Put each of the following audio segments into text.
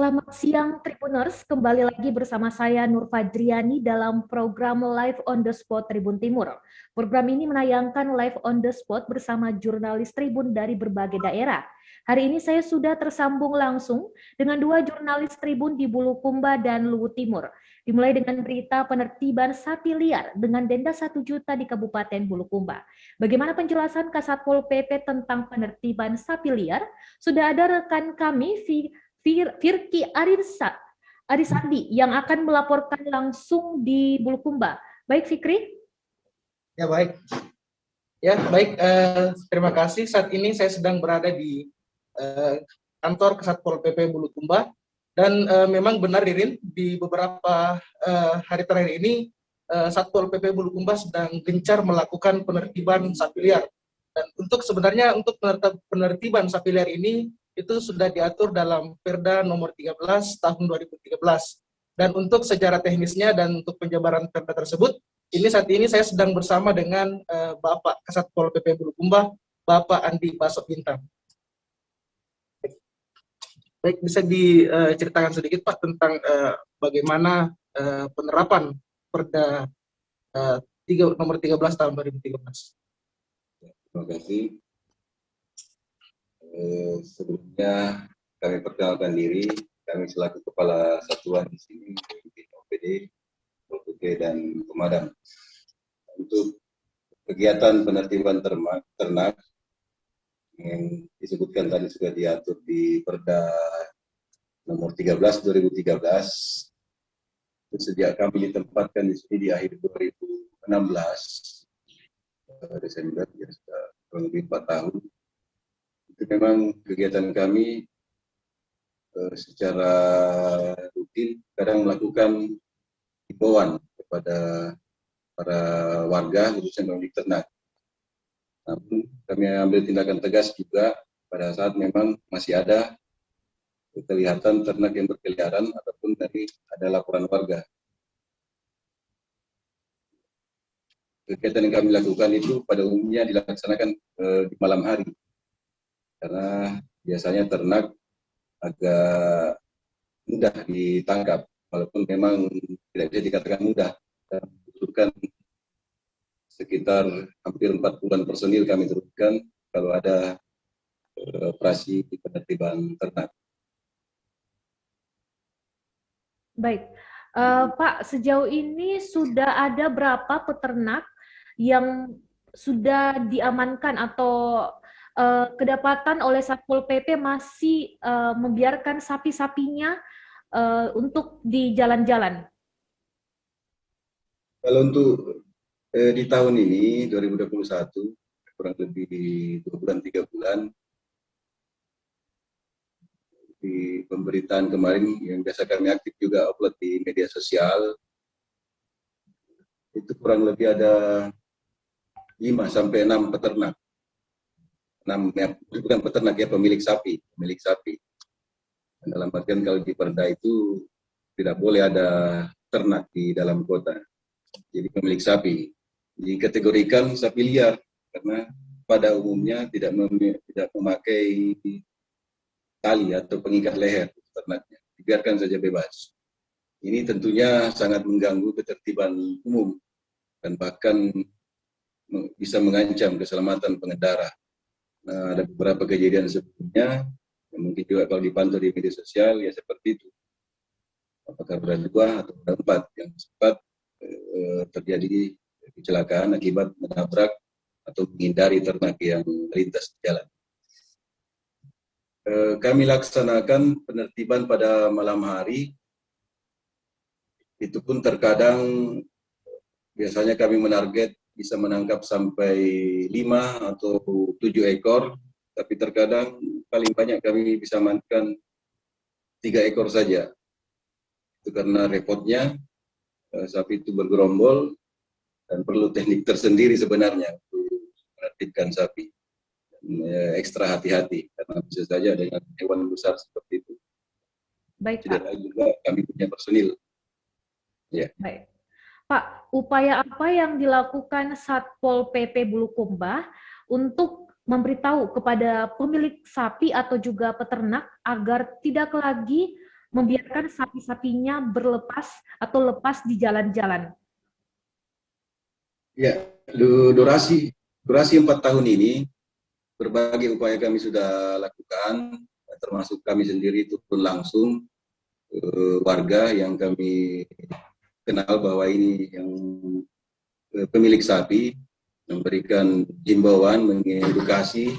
Selamat siang Tribuners, kembali lagi bersama saya Nur Fadriani dalam program Live on the Spot Tribun Timur. Program ini menayangkan live on the spot bersama jurnalis Tribun dari berbagai daerah. Hari ini saya sudah tersambung langsung dengan dua jurnalis Tribun di Bulukumba dan Luwu Timur. Dimulai dengan berita penertiban sapi liar dengan denda 1 juta di Kabupaten Bulukumba. Bagaimana penjelasan Kasatpol PP tentang penertiban sapi liar? Sudah ada rekan kami, Firki Arisandi yang akan melaporkan langsung di Bulukumba. Baik, Fikri? Ya, baik. Ya, baik. Terima kasih. Saat ini saya sedang berada di kantor Kasatpol PP Bulukumba. Dan memang benar, Ririn, di beberapa hari terakhir ini Satpol PP Bulukumba sedang gencar melakukan penertiban sapi liar. Dan sebenarnya untuk penertiban sapi liar ini itu sudah diatur dalam Perda nomor 13 tahun 2013. Dan untuk sejarah teknisnya dan untuk penjabaran Perda tersebut, saat ini saya sedang bersama dengan Bapak Kasatpol PP Bulukumba, Bapak Andi Basok Bintang. Baik, bisa diceritakan sedikit Pak tentang bagaimana penerapan Perda nomor 13 tahun 2013. Terima kasih. Sebelumnya kami perkenalkan diri, kami selaku Kepala Satuan di sini, OPD, dan Pemadam. Untuk kegiatan penertiban ternak yang disebutkan tadi sudah diatur di Perda nomor 13 2013. Sejak kami ditempatkan di sini di akhir 2016 Desember, ya sudah kurang lebih 4 tahun. Itu memang kegiatan kami secara rutin kadang melakukan himbauan kepada para warga khususnya pemilik ternak. Namun kami ambil tindakan tegas juga pada saat memang masih ada kelihatan ternak yang berkeliaran ataupun dari ada laporan warga. Kegiatan yang kami lakukan itu pada umumnya dilaksanakan di malam hari. Karena biasanya ternak agak mudah ditangkap, walaupun memang tidak bisa dikatakan mudah. Dan membutuhkan sekitar hampir 40-an personil kami turunkan kalau ada operasi penertiban ternak. Baik, Pak, sejauh ini sudah ada berapa peternak yang sudah diamankan atau kedapatan oleh Satpol PP masih membiarkan sapi-sapinya untuk di jalan-jalan? Kalau untuk di tahun ini 2021 kurang lebih 2 bulan 3 bulan di pemberitaan kemarin yang biasa kami aktif juga upload di media sosial itu kurang lebih ada 5 sampai 6 peternak. 6 ya, bukan peternak ya, pemilik sapi. Dalam artian kalau di Perda itu tidak boleh ada ternak di dalam kota. Jadi pemilik sapi dikategorikan sapi liar karena pada umumnya tidak memakai tali atau pengikat leher ternaknya, dibiarkan saja bebas. Ini tentunya sangat mengganggu ketertiban umum dan bahkan bisa mengancam keselamatan pengendara. Nah, ada beberapa kejadian sebelumnya yang mungkin juga kalau dipantau di media sosial ya seperti itu. Apakah roda 2 atau roda 4 yang sempat terjadi kecelakaan akibat menabrak atau menghindari ternak yang melintas di jalan. Kami laksanakan penertiban pada malam hari. Itu pun terkadang biasanya kami menarget bisa menangkap sampai 5 atau 7 ekor, tapi terkadang paling banyak kami bisa amankan 3 ekor saja. Itu karena repotnya sapi itu bergerombol dan perlu teknik tersendiri sebenarnya untuk menertibkan sapi. Dan, ekstra hati-hati karena bisa saja dengan hewan besar seperti itu. Baik, tidak Pak. juga kami punya personil. Ya. Baik. Pak, upaya apa yang dilakukan Satpol PP Bulukumba untuk memberitahu kepada pemilik sapi atau juga peternak agar tidak lagi membiarkan sapi-sapinya berlepas atau lepas di jalan-jalan? Ya, durasi 4 tahun ini berbagai upaya kami sudah lakukan, termasuk kami sendiri turun langsung warga yang kami kenal bahwa ini yang pemilik sapi, memberikan himbauan, mengedukasi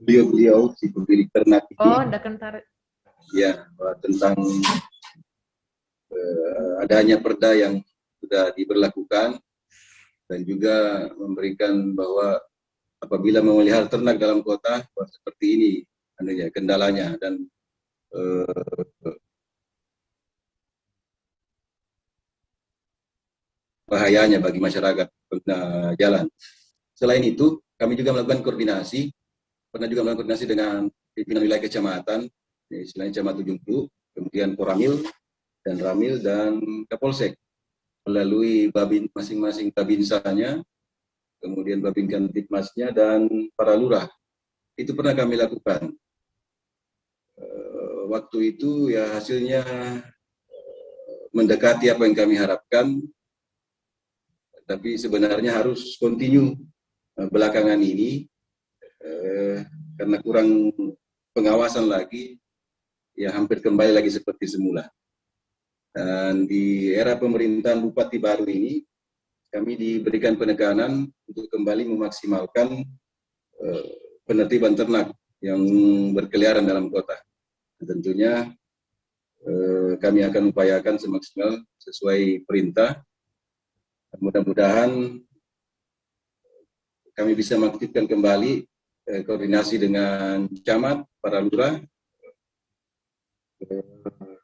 beliau-beliau si pemilik ternak ini. Oh, ndak kentar. Ya, tentang adanya perda yang sudah diberlakukan, dan juga memberikan bahwa apabila memelihara ternak dalam kota seperti ini kendalanya dan bahayanya bagi masyarakat pengguna jalan. Selain itu, kami juga melakukan koordinasi, pernah juga melakukan koordinasi dengan pimpinan wilayah kecamatan, selain Camat Ujung, kemudian Koramil dan Ramil dan Kapolsek, melalui masing-masing Babinsanya, kemudian Babin Kantipmasnya dan para lurah. Itu pernah kami lakukan. Waktu itu ya hasilnya mendekati apa yang kami harapkan, tapi sebenarnya harus continue belakangan ini karena kurang pengawasan lagi, ya hampir kembali lagi seperti semula. Dan di era pemerintahan Bupati baru ini, kami diberikan penekanan untuk kembali memaksimalkan penertiban ternak yang berkeliaran dalam kota. Dan tentunya kami akan upayakan semaksimal sesuai perintah. Mudah-mudahan kami bisa mengaktifkan kembali koordinasi dengan camat, para lurah,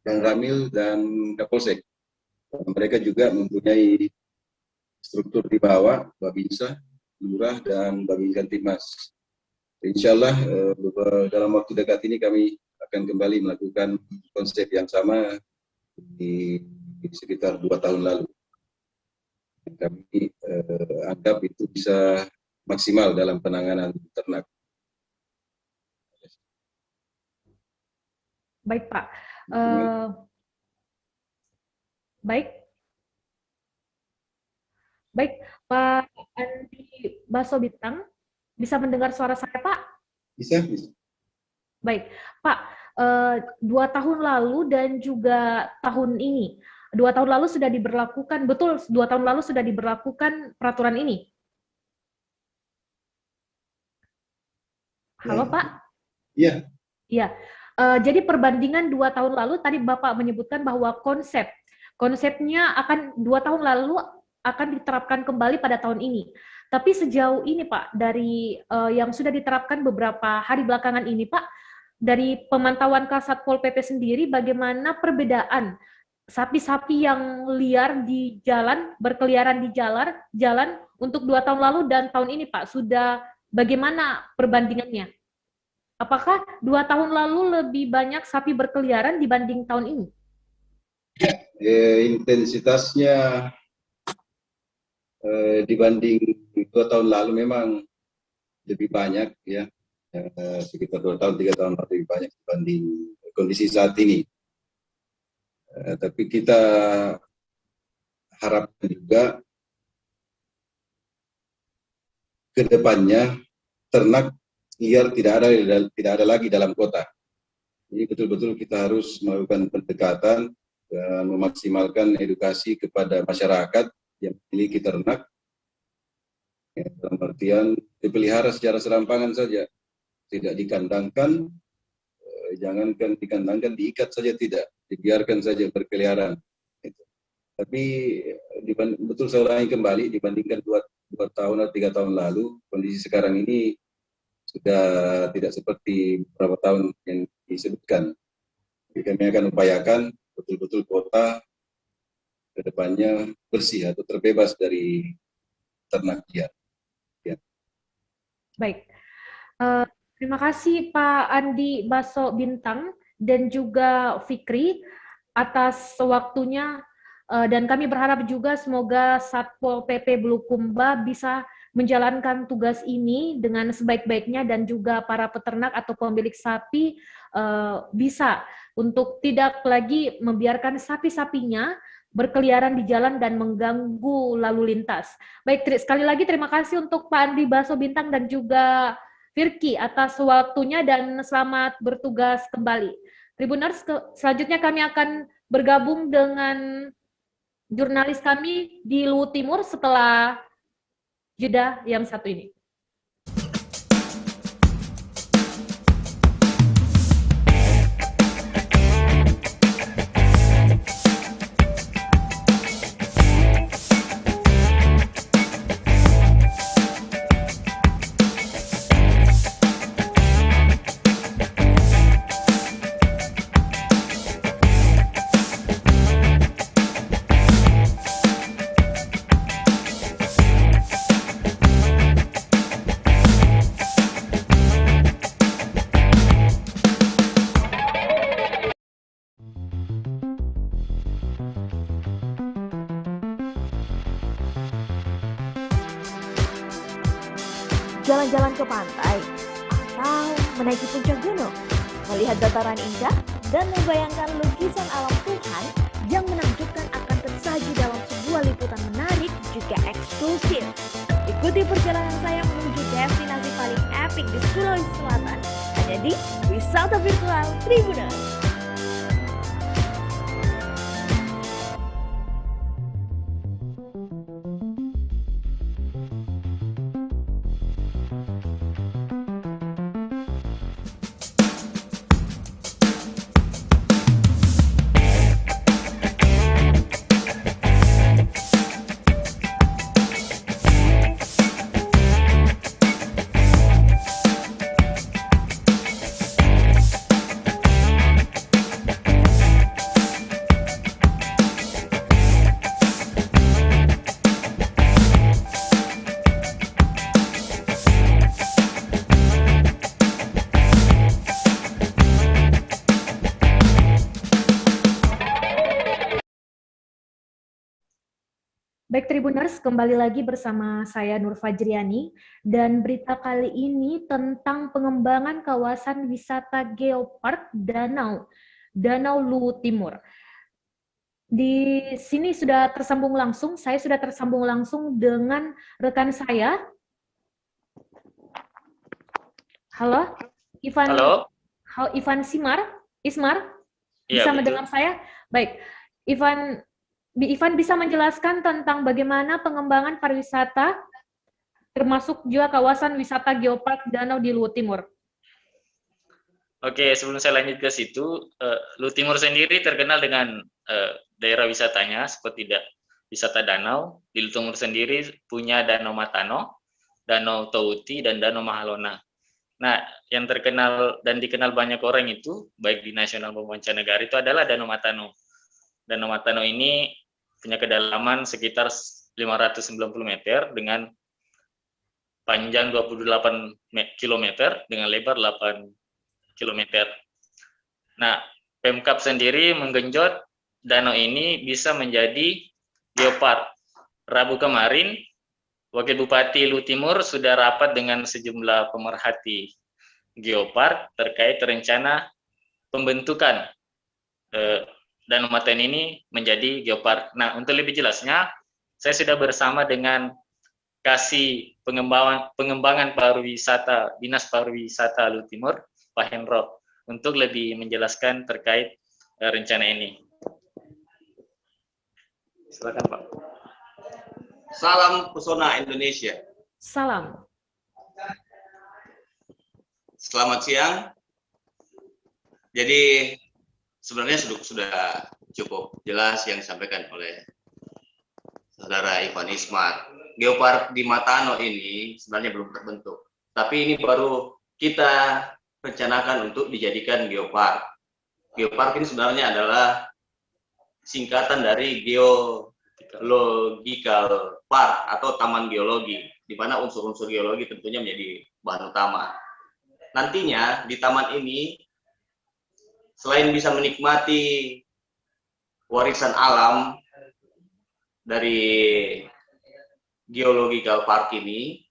dan Ramil dan Kapolsek. Mereka juga mempunyai struktur di bawah Babinsa, lurah dan Babin Kantipmas. Insya Allah dalam waktu dekat ini kami akan kembali melakukan konsep yang sama di sekitar 2 tahun lalu. Kami anggap itu bisa maksimal dalam penanganan ternak. Baik, Pak. Baik, Pak Andi Baso Bintang, bisa mendengar suara saya, Pak? Bisa. Baik, Pak. 2 tahun lalu dan juga tahun ini, 2 tahun lalu sudah diberlakukan, betul 2 tahun lalu sudah diberlakukan peraturan ini? Halo, Pak? Iya. Iya. Jadi perbandingan 2 tahun lalu, tadi Bapak menyebutkan bahwa konsepnya akan 2 tahun lalu akan diterapkan kembali pada tahun ini. Tapi sejauh ini, Pak, dari yang sudah diterapkan beberapa hari belakangan ini, Pak, dari pemantauan Kasat Pol PP sendiri, bagaimana perbedaan sapi-sapi yang liar di jalan, berkeliaran di jalan untuk 2 tahun lalu dan tahun ini, Pak? Sudah bagaimana perbandingannya? Apakah 2 tahun lalu lebih banyak sapi berkeliaran dibanding tahun ini? Intensitasnya dibanding 2 tahun lalu memang lebih banyak, ya. Sekitar 2 tahun, 3 tahun lebih banyak dibanding kondisi saat ini. Tapi kita harapkan juga ke depannya ternak liar tidak ada lagi dalam kota. Jadi betul-betul kita harus melakukan pendekatan dan memaksimalkan edukasi kepada masyarakat yang memiliki ternak. Dalam artian dipelihara secara serampangan saja, tidak dikandangkan, jangankan dikandangkan, diikat saja tidak, dibiarkan saja berkeliaran. Tapi betul saya ulangi kembali, dibandingkan 2 tahun atau 3 tahun lalu, kondisi sekarang ini sudah tidak seperti beberapa tahun yang disebutkan. Jadi kami akan upayakan betul-betul kota ke depannya bersih atau terbebas dari ternak liar. Ya. Baik. Terima kasih Pak Andi Baso Bintang dan juga Fikri atas waktunya, dan kami berharap juga semoga Satpol PP Bulukumba bisa menjalankan tugas ini dengan sebaik-baiknya dan juga para peternak atau pemilik sapi bisa untuk tidak lagi membiarkan sapi-sapinya berkeliaran di jalan dan mengganggu lalu lintas. Baik, sekali lagi terima kasih untuk Pak Andi Baso Bintang dan juga Firky atas waktunya dan selamat bertugas kembali. Tribuners, selanjutnya kami akan bergabung dengan jurnalis kami di Luwu Timur setelah jeda yang satu ini. Jalan-jalan ke pantai, atau menaiki puncak gunung, melihat dataran indah, dan membayangkan lukisan alam Tuhan yang menakjubkan akan tersaji dalam sebuah liputan menarik juga eksklusif. Ikuti perjalanan saya menuju destinasi paling epik di Sulawesi Selatan, hanya di Wisata Virtual Tribuners. Baik Tribuners, kembali lagi bersama saya Nur Fajriani dan berita kali ini tentang pengembangan kawasan wisata Geopark Danau Luwu Timur. Di sini sudah tersambung langsung, saya sudah tersambung langsung dengan rekan saya. Halo, Ivan. Halo. Ivan Ismar, bisa betul. mendengar saya? Baik, Ivan bisa menjelaskan tentang bagaimana pengembangan pariwisata, termasuk juga kawasan wisata Geopark Danau di Luwu Timur. Oke, sebelum saya lanjut ke situ, Luwu Timur sendiri terkenal dengan daerah wisatanya seperti wisata danau. Di Luwu Timur sendiri punya Danau Matano, Danau Tauti, dan Danau Mahalona. Nah, yang terkenal dan dikenal banyak orang itu, baik di nasional maupun mancanegara, itu adalah Danau Matano. Danau Matano ini punya kedalaman sekitar 590 meter dengan panjang 28 km dengan lebar 8 km. Nah, Pemkab sendiri menggenjot danau ini bisa menjadi geopark. Rabu kemarin, Wakil Bupati Luwu Timur sudah rapat dengan sejumlah pemerhati geopark terkait rencana pembentukan Danau Matano ini menjadi geopark. Nah, untuk lebih jelasnya, saya sudah bersama dengan Kasih Pengembangan Pariwisata Dinas Pariwisata Luwu Timur, Pak Hendro, untuk lebih menjelaskan terkait rencana ini. Silakan, Pak. Salam pesona Indonesia. Salam. Selamat siang. Jadi sebenarnya sudah cukup jelas yang disampaikan oleh saudara Ivan Ismar. Geopark di Matano ini sebenarnya belum terbentuk, tapi ini baru kita rencanakan untuk dijadikan geopark. Geopark ini sebenarnya adalah singkatan dari Geological Park atau Taman Geologi, di mana unsur-unsur geologi tentunya menjadi bahan utama. Nantinya di taman ini selain bisa menikmati warisan alam dari Geological Park ini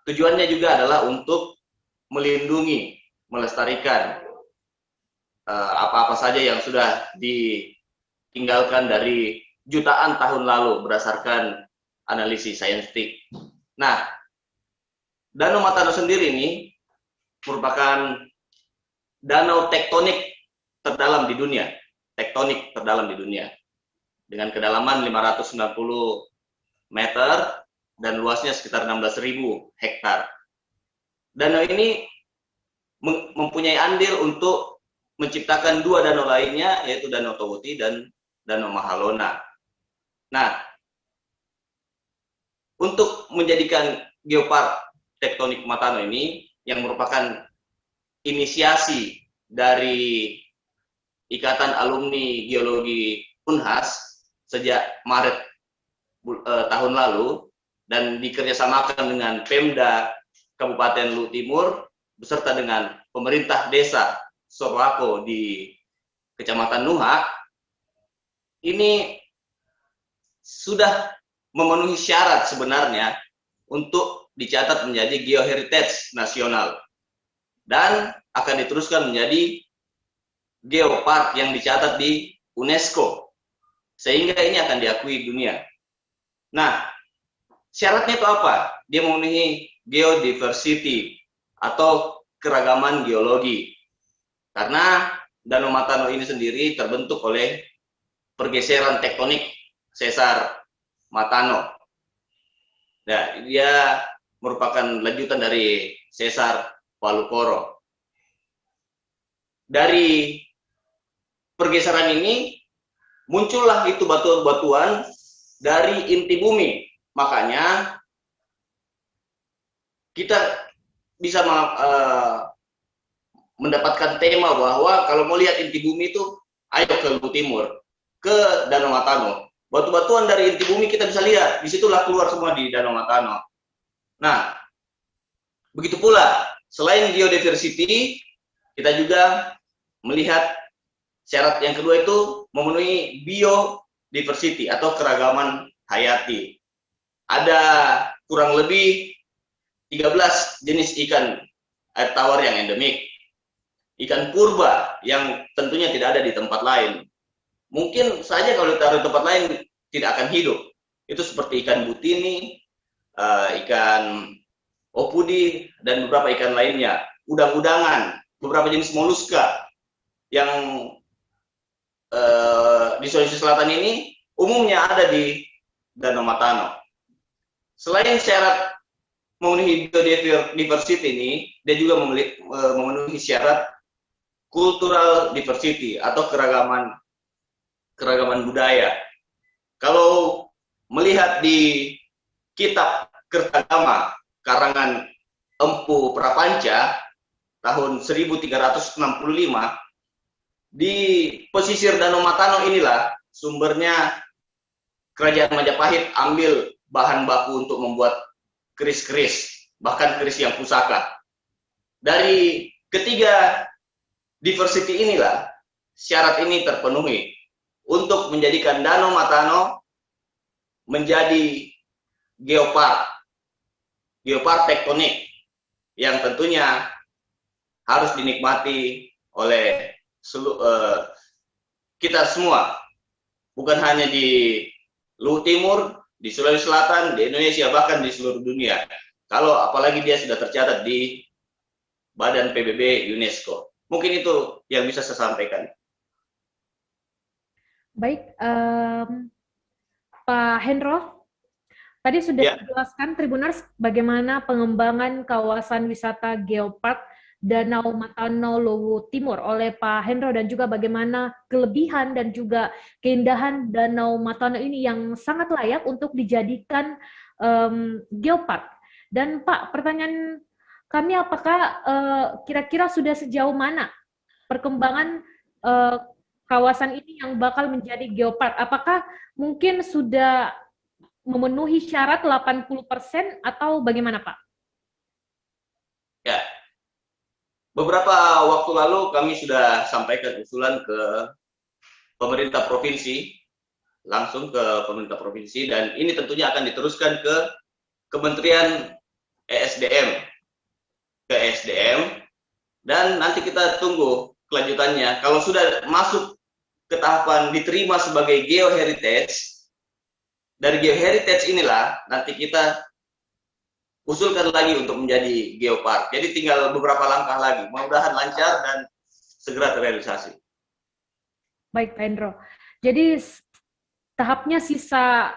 tujuannya juga adalah untuk melindungi, melestarikan apa-apa saja yang sudah ditinggalkan dari jutaan tahun lalu berdasarkan analisis saintifik. Nah, Danau Matano sendiri ini merupakan danau tektonik terdalam di dunia, dengan kedalaman 590 meter dan luasnya sekitar 16.000 hektar. Danau ini mempunyai andil untuk menciptakan dua danau lainnya, yaitu Danau Towuti dan Danau Mahalona. Nah, untuk menjadikan Geopark Tektonik Matano ini, yang merupakan inisiasi dari Ikatan Alumni Geologi Unhas sejak Maret tahun lalu, dan dikerjasamakan dengan Pemda Kabupaten Luwu Timur beserta dengan pemerintah desa Sorwako di Kecamatan Nuha, ini sudah memenuhi syarat sebenarnya untuk dicatat menjadi geoheritage nasional dan akan diteruskan menjadi geopark yang dicatat di UNESCO, sehingga ini akan diakui dunia. Nah, syaratnya itu apa? Dia memenuhi geodiversity atau keragaman geologi. Karena Danau Matano ini sendiri terbentuk oleh pergeseran tektonik sesar Matano. Nah, dia merupakan lanjutan dari sesar Palu Koro. Dari pergeseran ini muncullah itu batuan-batuan dari inti bumi. Makanya kita bisa mendapatkan tema bahwa kalau mau lihat inti bumi itu, ayo ke Luwu Timur, ke Danau Matano. Batu-batuan dari inti bumi kita bisa lihat, disitulah keluar semua di Danau Matano. Nah, begitu pula, selain geodiversity, kita juga melihat syarat yang kedua itu memenuhi biodiversity atau keragaman hayati. Ada kurang lebih 13 jenis ikan air tawar yang endemik. Ikan purba yang tentunya tidak ada di tempat lain. Mungkin saja kalau ditaruh di tempat lain tidak akan hidup. Itu seperti ikan butini, ikan opudi, dan beberapa ikan lainnya. Udang-udangan, beberapa jenis moluska yang di Sulawesi Selatan ini umumnya ada di Danau Matano. Selain syarat memenuhi biodiversity ini, dia juga memenuhi syarat cultural diversity atau keragaman budaya. Kalau melihat di kitab Kertagama karangan Empu Prapanca tahun 1365, di pesisir Danau Matano inilah sumbernya Kerajaan Majapahit ambil bahan baku untuk membuat keris-keris, bahkan keris yang pusaka. Dari ketiga diversity inilah syarat ini terpenuhi untuk menjadikan Danau Matano menjadi geopark tektonik yang tentunya harus dinikmati oleh kita semua, bukan hanya di Luwu Timur, di Sulawesi Selatan, di Indonesia, bahkan di seluruh dunia. Kalau apalagi dia sudah tercatat di Badan PBB UNESCO. Mungkin itu yang bisa saya sampaikan. Baik, Pak Hendro, tadi sudah dijelaskan Tribuners bagaimana pengembangan kawasan wisata Geopark Danau Matano Luwu Timur oleh Pak Hendro, dan juga bagaimana kelebihan dan juga keindahan Danau Matano ini yang sangat layak untuk dijadikan geopark. Dan Pak, pertanyaan kami, apakah kira-kira sudah sejauh mana perkembangan kawasan ini yang bakal menjadi geopark? Apakah mungkin sudah memenuhi syarat 80% atau bagaimana, Pak? Ya, beberapa waktu lalu kami sudah sampaikan usulan ke pemerintah provinsi langsung ke pemerintah provinsi, dan ini tentunya akan diteruskan ke Kementerian ESDM, dan nanti kita tunggu kelanjutannya. Kalau sudah masuk ke tahapan diterima sebagai geoheritage, dari geoheritage inilah nanti kita usulkan lagi untuk menjadi geopark. Jadi tinggal beberapa langkah lagi, mudah-mudahan lancar dan segera terrealisasi. Baik, Pak Hendro. Jadi tahapnya sisa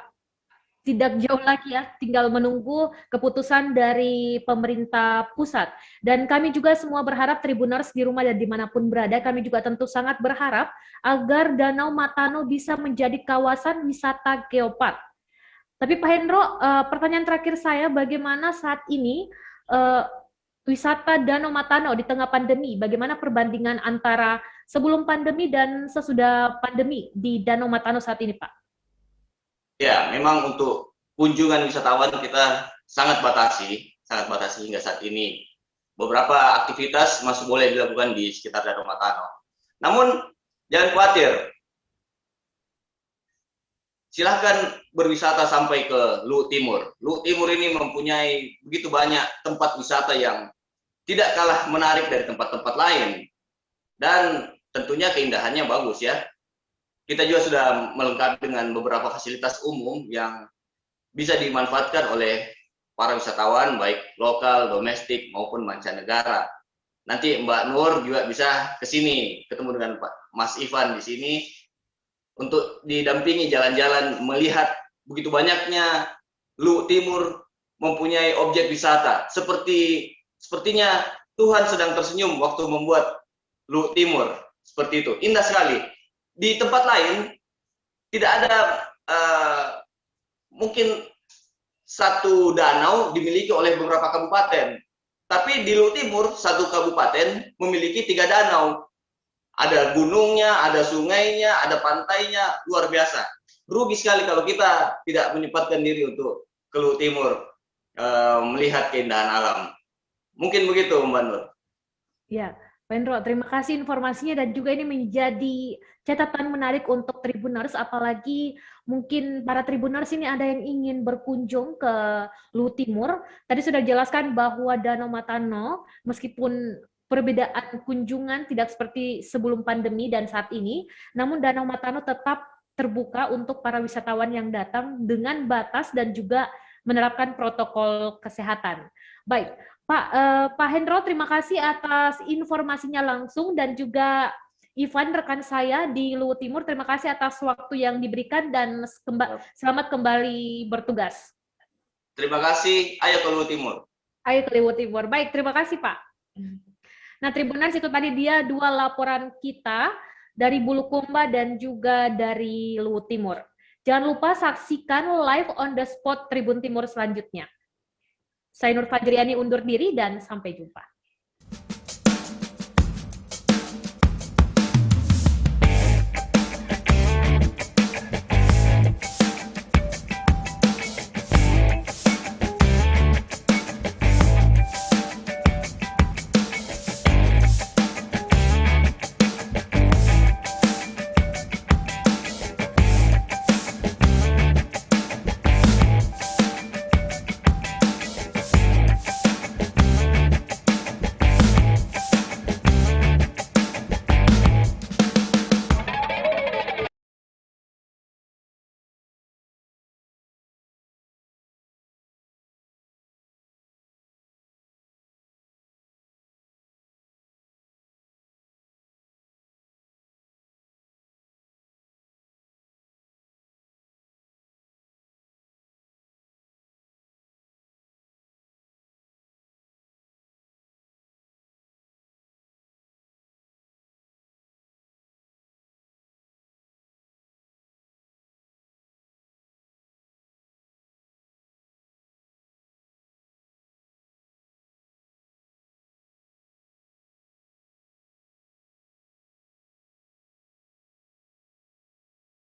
tidak jauh lagi ya, tinggal menunggu keputusan dari pemerintah pusat. Dan kami juga semua berharap Tribuners di rumah dan dimanapun berada, kami juga tentu sangat berharap agar Danau Matano bisa menjadi kawasan wisata geopark. Tapi Pak Hendro, pertanyaan terakhir saya, bagaimana saat ini wisata Danau Matano di tengah pandemi? Bagaimana perbandingan antara sebelum pandemi dan sesudah pandemi di Danau Matano saat ini, Pak? Ya, memang untuk kunjungan wisatawan kita sangat batasi hingga saat ini. Beberapa aktivitas masih boleh dilakukan di sekitar Danau Matano. Namun jangan khawatir, silahkan berwisata sampai ke Luhut Timur. Luhut Timur ini mempunyai begitu banyak tempat wisata yang tidak kalah menarik dari tempat-tempat lain. Dan tentunya keindahannya bagus ya. Kita juga sudah melengkapi dengan beberapa fasilitas umum yang bisa dimanfaatkan oleh para wisatawan, baik lokal, domestik, maupun mancanegara. Nanti Mbak Nur juga bisa ke sini, ketemu dengan Mas Ivan di sini, untuk didampingi jalan-jalan, melihat begitu banyaknya Luhut Timur mempunyai objek wisata. Sepertinya Tuhan sedang tersenyum waktu membuat Luhut Timur. Seperti itu, indah sekali. Di tempat lain tidak ada mungkin satu danau dimiliki oleh beberapa kabupaten, tapi di Luhut Timur satu kabupaten memiliki 3 danau. Ada gunungnya, ada sungainya, ada pantainya, luar biasa. Rugi sekali kalau kita tidak menyempatkan diri untuk ke Luhut Timur melihat keindahan alam. Mungkin begitu, Mbak Nur. Ya, Pak Hendro, terima kasih informasinya, dan juga ini menjadi catatan menarik untuk Tribuners, apalagi mungkin para Tribuners ini ada yang ingin berkunjung ke Luhut Timur. Tadi sudah dijelaskan bahwa Danau Matano, meskipun perbedaan kunjungan tidak seperti sebelum pandemi dan saat ini, namun Danau Matano tetap terbuka untuk para wisatawan yang datang dengan batas dan juga menerapkan protokol kesehatan. Baik, Pak Hendro, terima kasih atas informasinya langsung, dan juga Ivan, rekan saya di Luhut Timur, terima kasih atas waktu yang diberikan, dan selamat kembali bertugas. Terima kasih, ayo ke Luhut Timur. Ayo ke Luhut Timur. Baik, terima kasih Pak. Nah, Tribuners, itu tadi dia 2 laporan kita dari Bulukumba dan juga dari Luhut Timur. Jangan lupa saksikan live on the spot Tribun Timur selanjutnya. Saya Nur Fajriani undur diri dan sampai jumpa.